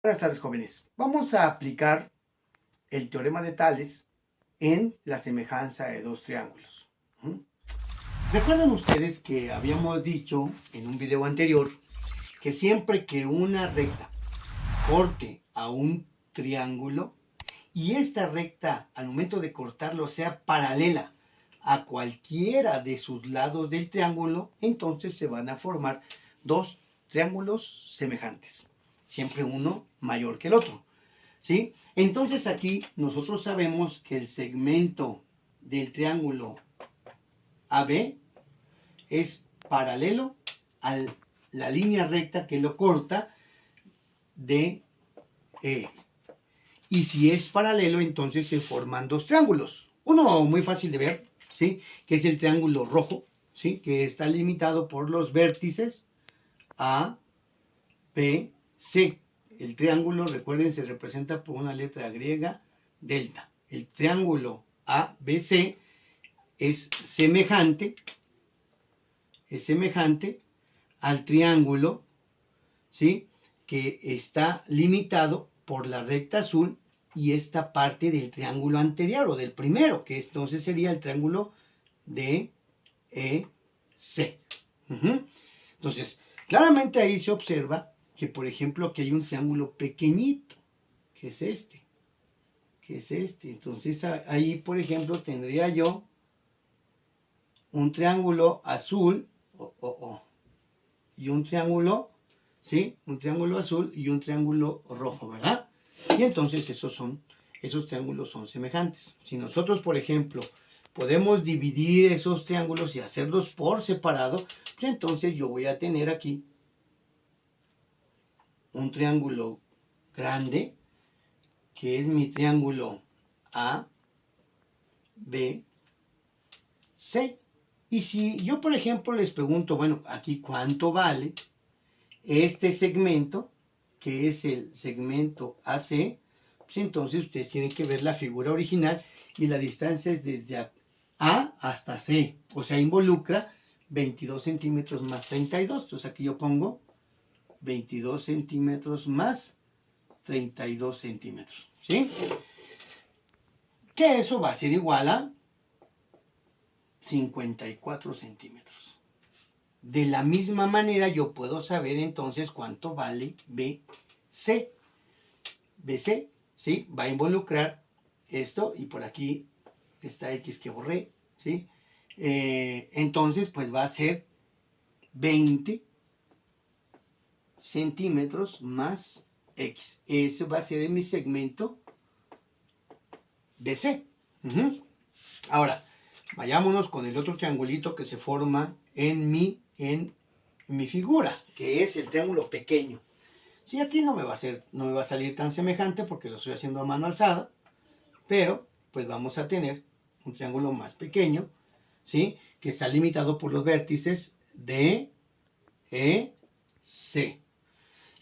Buenas tardes, jóvenes. Vamos a aplicar el teorema de Tales en la semejanza de dos triángulos. ¿Recuerdan ustedes que habíamos dicho en un video anterior que siempre que una recta corte a un triángulo y esta recta al momento de cortarlo sea paralela a cualquiera de sus lados del triángulo, entonces se van a formar dos triángulos semejantes, siempre uno mayor que el otro, ¿sí? Entonces aquí nosotros sabemos que el segmento del triángulo AB es paralelo a la línea recta que lo corta de E. Y si es paralelo, entonces se forman dos triángulos. Uno muy fácil de ver, ¿sí? Que es el triángulo rojo, ¿sí? Que está limitado por los vértices A, B, C. El triángulo, recuerden, se representa por una letra griega, delta. El triángulo ABC es semejante al triángulo, ¿sí? Que está limitado por la recta azul y esta parte del triángulo anterior o del primero, que entonces sería el triángulo DEC. Entonces, claramente ahí se observa que, por ejemplo, aquí hay un triángulo pequeñito, que es este. Entonces, ahí, por ejemplo, tendría yo un triángulo azul y un triángulo, ¿sí? Un triángulo azul y un triángulo rojo, ¿verdad? Y entonces esos triángulos son semejantes. Si nosotros, por ejemplo, podemos dividir esos triángulos y hacerlos por separado, pues entonces yo voy a tener aquí un triángulo grande, que es mi triángulo A, B, C. Y si yo, por ejemplo, les pregunto, bueno, aquí cuánto vale este segmento, que es el segmento AC, pues entonces ustedes tienen que ver la figura original y la distancia es desde A hasta C, o sea, involucra 22 centímetros más 32. Entonces aquí yo pongo 22 centímetros más 32 centímetros, ¿sí? Que eso va a ser igual a 54 centímetros. De la misma manera yo puedo saber entonces cuánto vale BC. BC, ¿sí? Va a involucrar esto y por aquí esta X que borré, ¿sí? Entonces pues va a ser 20 centímetros más X. Ese va a ser en mi segmento BC. Ahora, vayámonos con el otro triangulito que se forma en mi figura, que es el triángulo pequeño. Sí, aquí no me va a salir tan semejante porque lo estoy haciendo a mano alzada, pero pues vamos a tener un triángulo más pequeño, ¿sí? Que está limitado por los vértices D, E, C.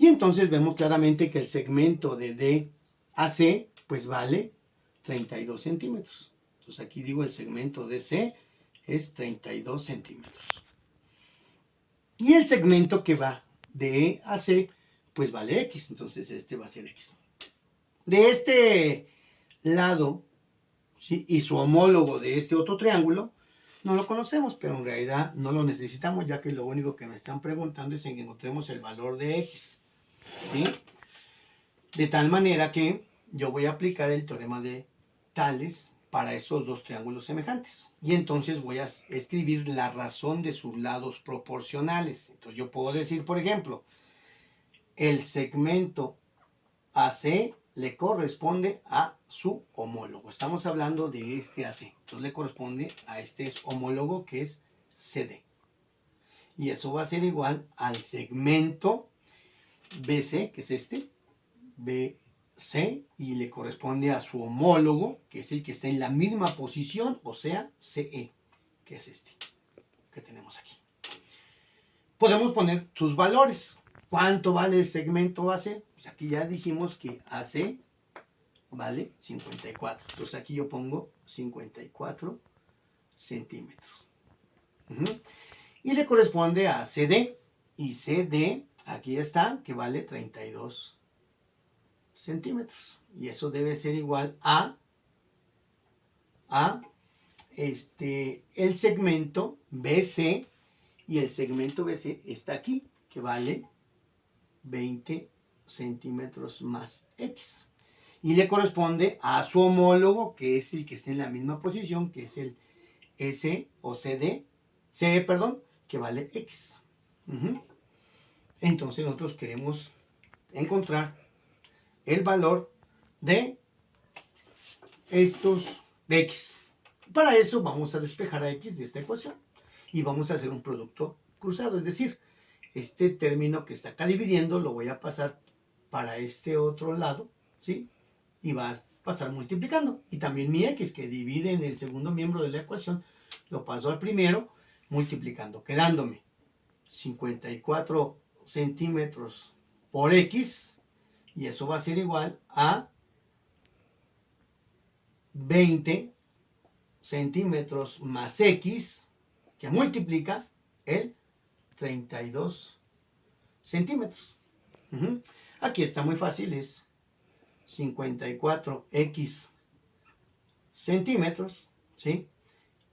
Y entonces vemos claramente que el segmento de D a C pues vale 32 centímetros. Entonces aquí digo el segmento de C es 32 centímetros. Y el segmento que va de E a C pues vale X, entonces este va a ser X. De este lado, ¿sí? Y su homólogo de este otro triángulo, no lo conocemos, pero en realidad no lo necesitamos, ya que lo único que me están preguntando es en que encontremos el valor de X, ¿sí? De tal manera que yo voy a aplicar el teorema de Tales para estos dos triángulos semejantes. Y entonces voy a escribir la razón de sus lados proporcionales. Entonces yo puedo decir, por ejemplo, el segmento AC le corresponde a su homólogo. Estamos hablando de este AC. Entonces le corresponde a este homólogo que es CD. Y eso va a ser igual al segmento BC, que es este, BC, y le corresponde a su homólogo, que es el que está en la misma posición, o sea, CE, que es este, que tenemos aquí. Podemos poner sus valores. ¿Cuánto vale el segmento AC? Pues aquí ya dijimos que AC vale 54. Entonces aquí yo pongo 54 centímetros. Y le corresponde a CD. Y CD, aquí está, que vale 32 centímetros. Y eso debe ser igual a el segmento BC, y el segmento BC está aquí, que vale 20 centímetros más X. Y le corresponde a su homólogo, que es el que está en la misma posición, que es el S o CE, que vale X. Entonces nosotros queremos encontrar el valor de estos de X. Para eso vamos a despejar a X de esta ecuación y vamos a hacer un producto cruzado, es decir, este término que está acá dividiendo lo voy a pasar para este otro lado, ¿sí? Y va a pasar multiplicando. Y también mi X, que divide en el segundo miembro de la ecuación, lo paso al primero multiplicando, quedándome 54 centímetros por X, y eso va a ser igual a 20 centímetros más X, que multiplica el 32 centímetros. Aquí está muy fácil, es 54X centímetros, ¿sí?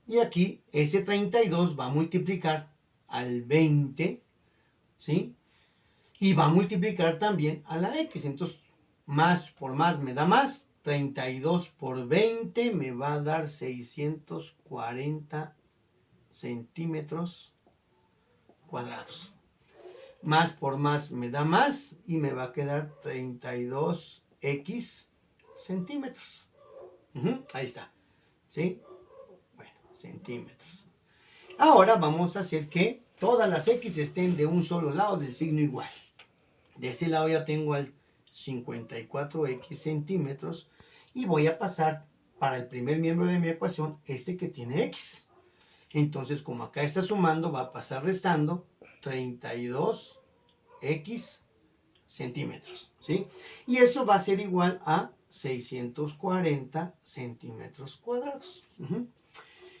Y aquí ese 32 va a multiplicar al 20, ¿sí? Y va a multiplicar también a la X. Entonces, más por más me da más. 32 por 20 me va a dar 640 centímetros cuadrados. Más por más me da más y me va a quedar 32X centímetros. Ahí está. ¿Sí? Bueno, centímetros. Ahora vamos a hacer que todas las X estén de un solo lado del signo igual. De ese lado ya tengo al 54X centímetros y voy a pasar para el primer miembro de mi ecuación este que tiene X. Entonces, como acá está sumando, va a pasar restando 32X centímetros, ¿sí? Y eso va a ser igual a 640 centímetros cuadrados.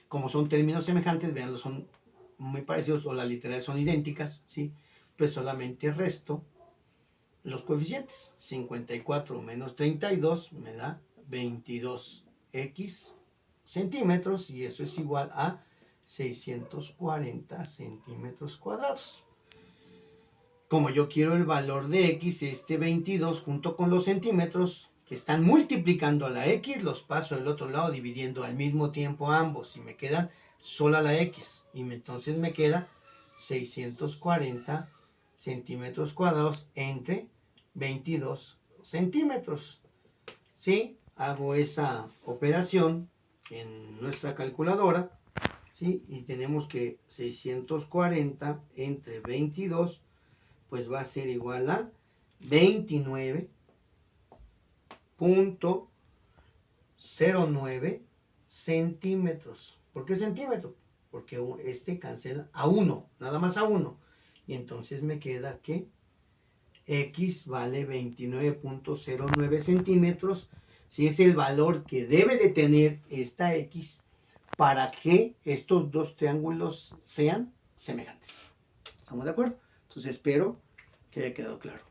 Como son términos semejantes, vean, son muy parecidos o las literales son idénticas, ¿sí? Pues solamente resto los coeficientes. 54 menos 32 me da 22X centímetros y eso es igual a 640 centímetros cuadrados. Como yo quiero el valor de X, este 22 junto con los centímetros que están multiplicando a la X, los paso al otro lado dividiendo al mismo tiempo ambos y me quedan sola la X. Y entonces me queda 640 centímetros cuadrados entre 22 centímetros. ¿Sí? Hago esa operación en nuestra calculadora, ¿sí? Y tenemos que 640 entre 22 pues va a ser igual a 29.09 centímetros. ¿Por qué centímetro? Porque este cancela a 1, nada más a 1. Y entonces me queda que X vale 29.09 centímetros. Si es el valor que debe de tener esta X para que estos dos triángulos sean semejantes. ¿Estamos de acuerdo? Entonces espero que haya quedado claro.